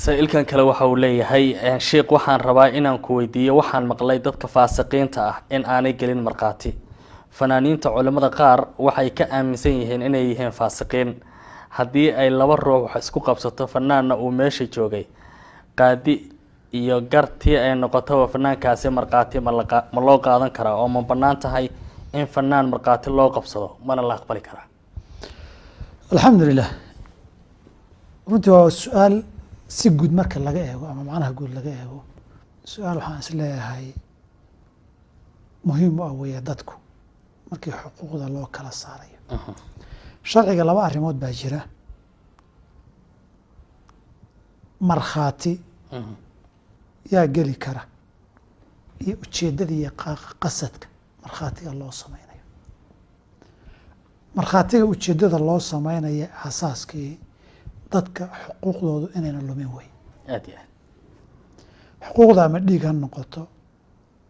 سائلكن kale waxa uu leeyahay sheekh waxaan rabaa inaan ku weydiiyo waxaan maqlay dadka faasiqiinta ah in aanay gelin marqaati fanaaniinta culimada qaar waxay ka aaminsan yihiin inay yihiin faasiqiin haddii ay laba ruux isku qabsato fanaanna uu meesha joogay qaadi iyo gartii ay noqoto fanaankaasi marqaati ma loo qaadan karaa oo ma banaan tahay in fanaan marqaati loo qabsado mana la aqbali karaa alxamdulilah runtii waa su-aal si guud marka laga eego ama macnaha guud laga eego su-aal waxaan is leeyahay muhiim u ah weeye dadku markii xuquuqda loo kala saarayo sharciga laba arrimood baa jira markhaati yaa geli kara iyo ujeeddada iyo qasadka markhaatiga loo sameynayo markhaatiga ujeeddada loo sameynaya asaaskii dadka xuquuqdoodu inayna lumin wey xuquuqda ama dhiig ha noqoto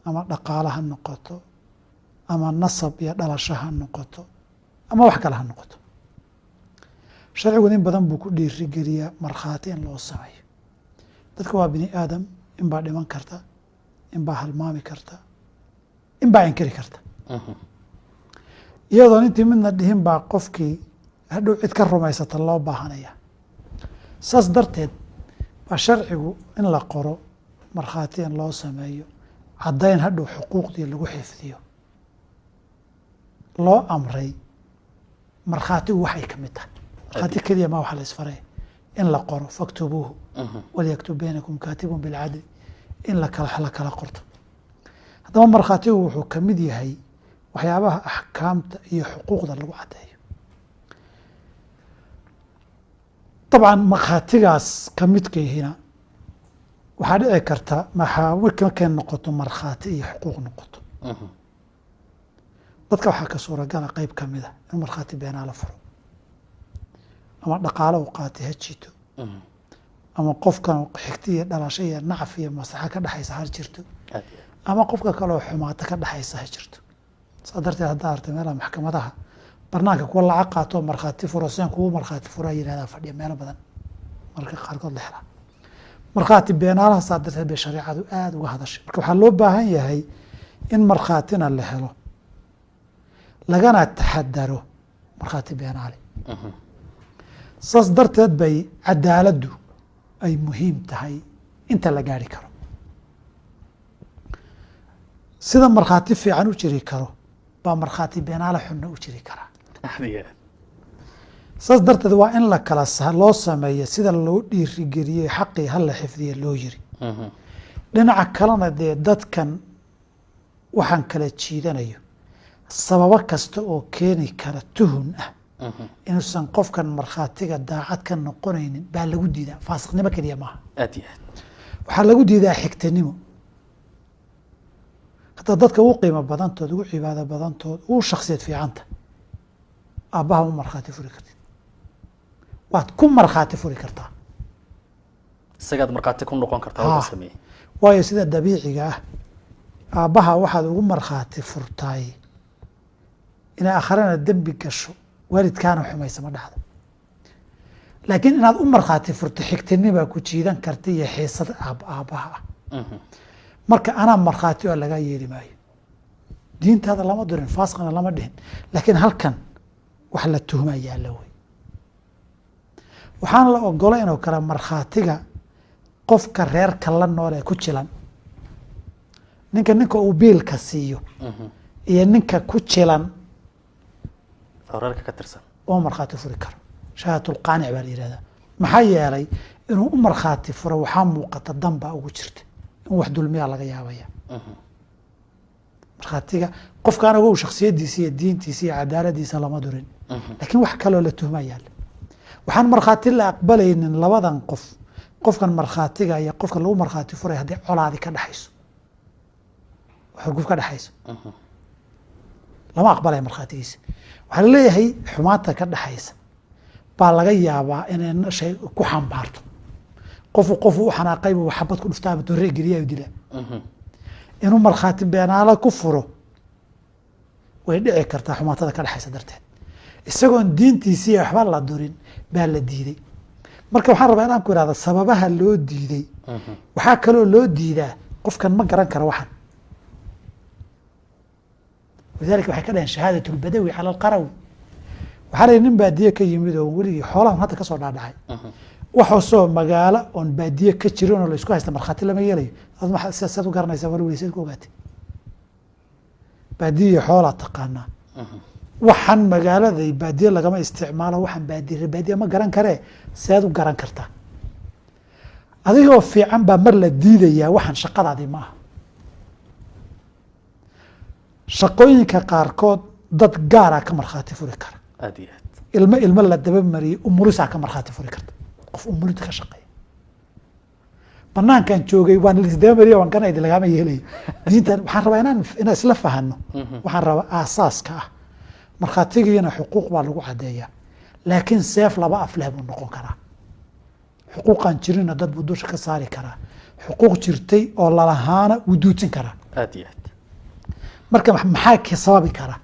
ama dhaqaale ha noqoto ama nasab iyo dhalasho ha noqoto ama wax kale ha noqoto sharcigu in badan buu ku dhiirigeliyaa markhaati in loo sameeyo dadka waa bini aadam in baa dhiman karta in baa halmaami karta in baa inkiri karta iyadoon intii midna dhihin baa qofkii hadhow cid ka rumaysata loo baahanaya saas darteed baa sharcigu in la qoro markhaati in loo sameeyo caddayn hadhow xuquuqdii lagu xifdiyo loo amray markhaatigu waxay ka mid tahay markhaati keliya ma waxa la isfaray in la qoro faktubuuhu walyaktub baynakum kaatibun bilcadli in la kala qorto haddaba markhaatigu wuxuu ka mid yahay waxyaabaha axkaamta iyo xuquuqda lagu caddeeyo dabcan markhaatigaas ka midkayhina waxaa dhici karta markay noqoto markhaati iyo xuquuq noqoto dadka waxaa ka suuragala qeyb ka mida inuu markhaati beenaa la furo ama dhaqaalo u qaatay ha jito ama qofkan xigti iyo dhalasho iyo nacaf iyo maslaxa ka dhexaysa ha jirto ama qofka kaleoo xumaata ka dhexaysa ha jirto saa darteed haddaa artay meelaha maxkamadaha barnaanka kuwa lacag qaatoo markhaati furo seen kugu markhaati furaa yihahdaa fadhiya meelo badan marka qaarkood la helaa markhaati beenaalaha saa darteed bay shareecadu aada uga hadashay marka waxaa loo baahan yahay in markhaatina la helo lagana taxadaro markhaati beenaale saas darteed bay cadaaladdu ay muhiim tahay inta la gaari karo sida markhaati fiican u jiri karo baa markhaati beenaale xunna u jiri karaa saas darteed waa in la kala loo sameeyo sida loo dhiirigeliyey xaqii hala xifdiye loo yiri dhinaca kalena dee dadkan waxaan kala jiidanayo sababo kasta oo keeni kara tuhun ah inuusan qofkan markhaatiga daacad ka noqonaynin baa lagu diidaa faasiqnimo keliya maaha waxaa lagu diidaa xigtanimo hataa dadka ugu qiimo badantood ugu cibaado badantood ugu shaksiyad fiicanta aabbaha u markhaati furi kartid waad ku markhaati furi kartaa isagaad markhaati ku noqon kartaa sameey waayo sida dabiiciga ah aabbaha waxaad ugu markhaati furtaay inay akhrana dembi gasho waalidkaana xumaysa ma dhacdo laakiin inaad u markhaati furto xigtanibaa ku jiidan karta iyo xiisada aabbaha ah marka anaa markhaati oo lagaa yeeli maayo diintaada lama durin faasiqna lama dhihin laakiin halkan wax la tuhmaa yaalla wey waxaan la ogolayn oo kale markhaatiga qofka reerka la nool ee ku jilan ninka uu biilka siiyo iyo ninka ku jilan reerka ka tirsan oo markhaati furi karo shahaadulqaanic baa la yihahdaa maxaa yeelay inuu u markhaati furo waxaa muuqata danbaa ugu jirta in wax dulmiyaa laga yaabaya markhaatiga qofkaan ogow shaksiyadiisa iyo diintiisa iyo cadaaladiisa lama durin laakiin wax kaloo la tuhmaa yaalla waxaan markhaati la aqbalaynin labadan qof qofkan markhaatiga iyo qofka lagu markhaati furay haddii colaadi ka dhexayso xurguf ka dhexayso lama aqbalaya markhaatigiisa waxaa laleeyahay xumaanta ka dhexaysa baa laga yaabaa inay shay ku xambaarto qofu u xanaaqayba xabad ku dhuftaa ama torre geliyaa dilaa inuu markhaati beenaalo ku furo way dhici kartaa xumaatada ka dhexaysa darteed isagoon diintiisii waxba la durin baa la diiday marka waxaan rabaa inaan ku ihahda sababaha loo diiday waxaa kaloo loo diidaa qofkan ma garan karo waxan walidalika waxay ka dhaheen shahaadat lbadawi cala alqarawi waxaa la nin baadiye ka yimid oo weligii xoolahan hadda kasoo dhaadhacay waxaasoo magaalo oon baadiye ka jirin oo la isku haysta markhaati lama yeelayo saad u garanaysaa wal weli saad ku ogaatay baadiye xoolaa taqaanaa waxaan magaalada baadiye lagama isticmaalo waxaan baadiye ma garan karee sead u garan kartaa adigoo fiican baa mar la diidayaa waxaan shaqadaadii ma aha shaqooyinka qaarkood dad gaaraa ka markhaati furi kara aad iyo aad ilmo la dabamariyey umulisaa ka markhaati furi karta qof umulid ka shaqeeya banaankan joogay waan isdabamariya waan ganaydi lagama yeelayo diintan waxaan rabaa inaan isla fahano waxaan rabaa aasaaska ah markhaatigiina xuquuq baa lagu cadeeyaa laakiin seef laba af leh buu noqon karaa xuquuqan jirina dad buu dusha ka saari karaa xuquuq jirtay oo lalahaana wuu duudsin karaa aad iyo aad marka maxaa ka sababi kara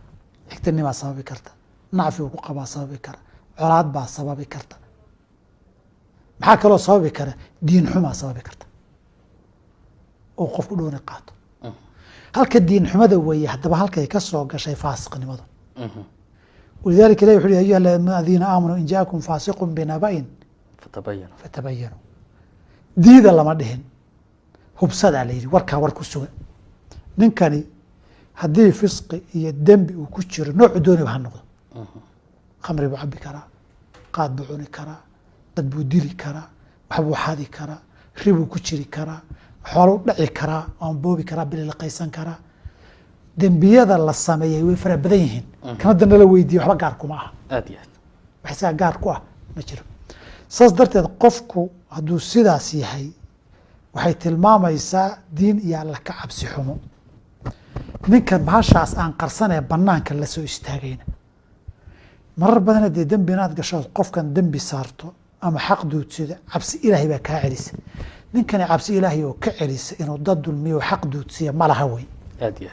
xigtanimaa sababi karta nacfi uu ku qabaa sababi kara colaad baa sababi karta maxaa kaloo sababi kara diin xumaa sababi karta oo qofku dhooni qaato halka diin xumada weeye haddaba halkay ka soo gashay faasiqnimadu walidalika ilahi wuxu ayuha aladiina aamanuu in jaakum faasiqun binaba'in fatabayanuu diida lama dhihin hubsadaa la yidhi warkaa war ku sugan ninkani haddii fisqi iyo dembi uu ku jiro noocu dooniba ha noqdo khamri buu cabi karaa qaad buu cuni karaa dad buu dili karaa waxbuu xadi karaa ribuu ku jiri karaa xooluu dhaci karaa oon boobi karaa bililaqaysan karaa dembiyada la sameeyey way fara badan yihiin kana dana la weydiiye waxba gaar kuma aha aad iyo aad wax isaga gaar ku ah ma jiro saas darteed qofku hadduu sidaas yahay waxay tilmaamaysaa diin iyo alla ka cabsi xumo ninka bahashaas aan qarsanee banaanka la soo istaagayna marar badana dee dembi inaad gasho qofkan dembi saarto ama xaq duudsida cabsi ilaahay baa kaa celisa ninkani cabsi ilaahay oo ka celisa inuu dad dulmiyo xaq duudsiya ma laha wey aad iyo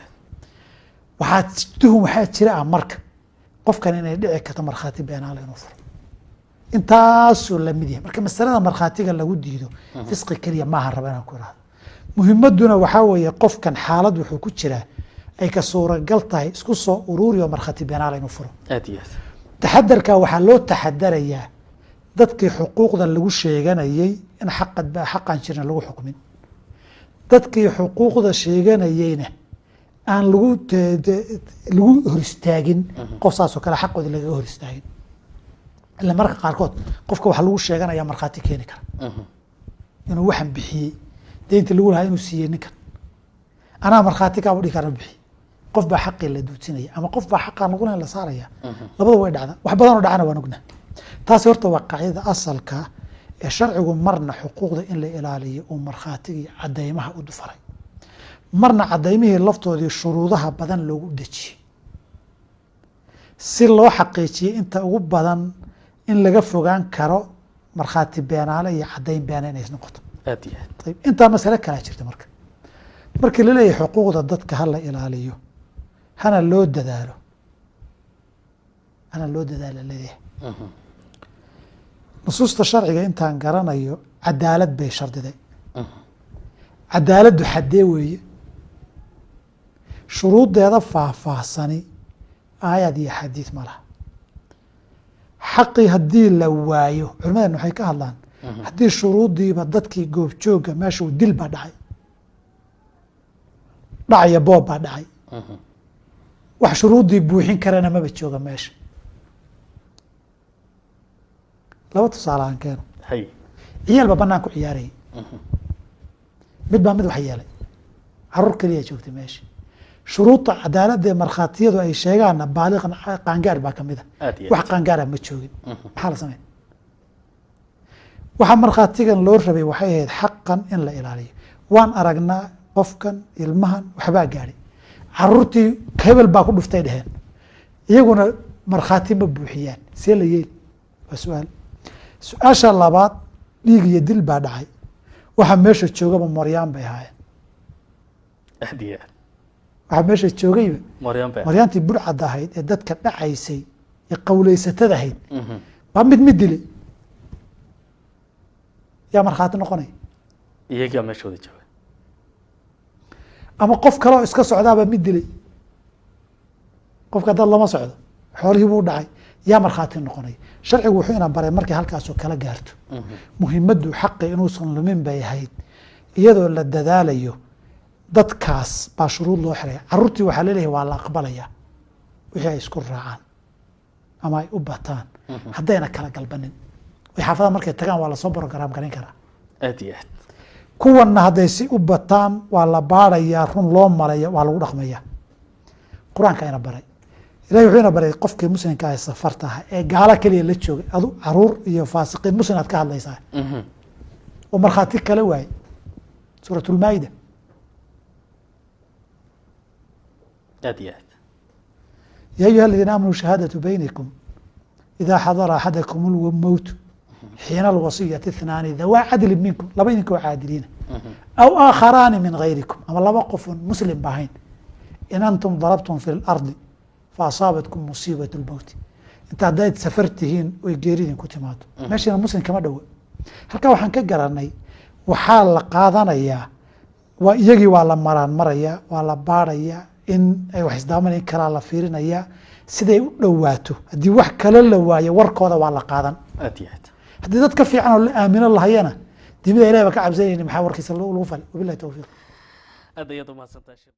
waxaa tuhum waxaa jira ah marka qofkan inay dhici karto markhaati beenaale inuu furo intaasuu lamid yahay marka masalada markhaatiga lagu diido fisqi keliya maaha raba inaan ku ihahdo muhimaduna waxaa weeye qofkan xaalad wuxuu ku jiraa ay ka suuragal tahay isku soo uruuriyo markhaati beenaale inuu furo aad iyo aad taxadarka waxaa loo taxadarayaa dadkii xuquuqda lagu sheeganayey in xaqan jirna lagu xukmin dadkii xuquuqda sheeganayeyna aan lagu hor istaagin qof saasoo kale xaqooda lagaga hor istaagin ila marka qaarkood qofka waxaa lagu sheeganaya markhaati keeni kara inuu waxan bixiyey deynta lagu lahaa inuu siiyey ninkan anaa markhaati kaaba dhihi kara bixi qof baa xaqii la duudsinaya ama qof baa xaqaa lagu la saaraya labada way dhacda wax badanoo dhacana waan ogna taasi horta waa qaacidada asalka ee sharcigu marna xuquuqda in la ilaaliyo uu markhaatigii cadaymaha u faray marna cadaymihii laftoodii shuruudaha badan loogu dejiyey si loo xaqiijiyey inta ugu badan in laga fogaan karo markhaati beenaale iyo cadayn beena inays noqoto aad iyo aad ayb intaa masale kalaa jirta markii laleeyahay xuquuqda dadka hala ilaaliyo hana loo dadaalo leeyahay nusuusta sharciga intaan garanayo cadaalad bay shardiday cadaaladdu xaddee weeye shuruuddeeda faahfaahsani aayad iyo xadiid ma laha xaqii haddii la waayo culimadeena waxay ka hadlaan haddii shuruuddiiba dadkii goobjooga meeshuu dil baa dhacay dhacaya boob baa dhacay wax shuruuddii buuxin karana maba jooga meesha laba tusaale aan keeno hay ciyaal baa banaan ku ciyaarayay mid baa mid wax yeelay caruur keliya joogtay meesha shuruudda cadaaladda ee markhaatiyadu ay sheegaanna baaliqan qaangaar baa kamid a aad iyo wax qaangaara ma joogin maxaa la sameyn waxaa markhaatigan loo rabay waxay ahayd xaqan in la ilaaliyo waan aragnaa qofkan ilmahan waxbaa gaadhay caruurtii hebel baa ku dhuftay dheheen iyaguna markhaati ma buuxiyaan see la yeeli waa su-aal su-aasha labaad dhiig iyo dil baa dhacay waxa meesha joogaba moryaan bay ahaayeen aad iyo aad waxaa meesha joogayba maryam bay maryaantii budcadda ahayd ee dadka dhacaysay ee qawleysatada ahayd baa mid dilay yaa markhaati noqonaya iyagaa meeshooda jooga ama qof kale oo iska socdaaba mid dilay qofka dad lama socdo xoolihii buu dhacay yaa markhaati noqonaya sharcigu wuxuu ina baray markay halkaasoo kala gaarto muhimaddu xaqi inuusan lumin bay ahayd iyadoo la dadaalayo dadkaas baa shuruud loo xiraya caruurtii waxaa laleeyahay waa la aqbalaya wixii ay isku raacaan ama ay u bataan haddayna kala galbanin way xaafadaha markay tagaan waa lasoo brograam garin karaa aad iyo aad kuwanna hadday si u bataan waa la baarayaa run loo malaya waa lagu dhaqmaya qur-aanka ina baray ilahi wuxuu ina baray qofkii muslimka ah safarta ah ee gaalo keliya la joogay adu caruur iyo faasiqiin muslim aad ka hadlaysaa oo markhaati kala waayey suurat lmaa'ida aad iyo aad ya ayuha aladiina aamanuu shahaadatu baynikum idaa xadara axadakum lmowtu xiina alwasiyati اثnaani dawaa cadli minkum laba idinkoo caadiliina aw aakharaani min gayrikum ama laba qofun muslim ba ahayn in antum darabtum fi اlardi faasaabatkum musiibat اlmowti inta haddayd safar tihiin oy geeridin ku timaado meeshiina muslim kama dhowa halkaa waxaan ka garanay waxaa la qaadanayaa waa iyagii waa la maraan maraya waa la baarayaa in ay wax isdaaman karaa la fiirinayaa siday u dhowaato haddii wax kale la waayo warkooda waa la qaadan aad iyo aad haddii dad ka fiican oo la aamino lahayana dimida ilahi ba ka cabsanayni maxaa warkiisa lagu fali wabilahi towfiiq aad ayaad umahadsantahay sheekh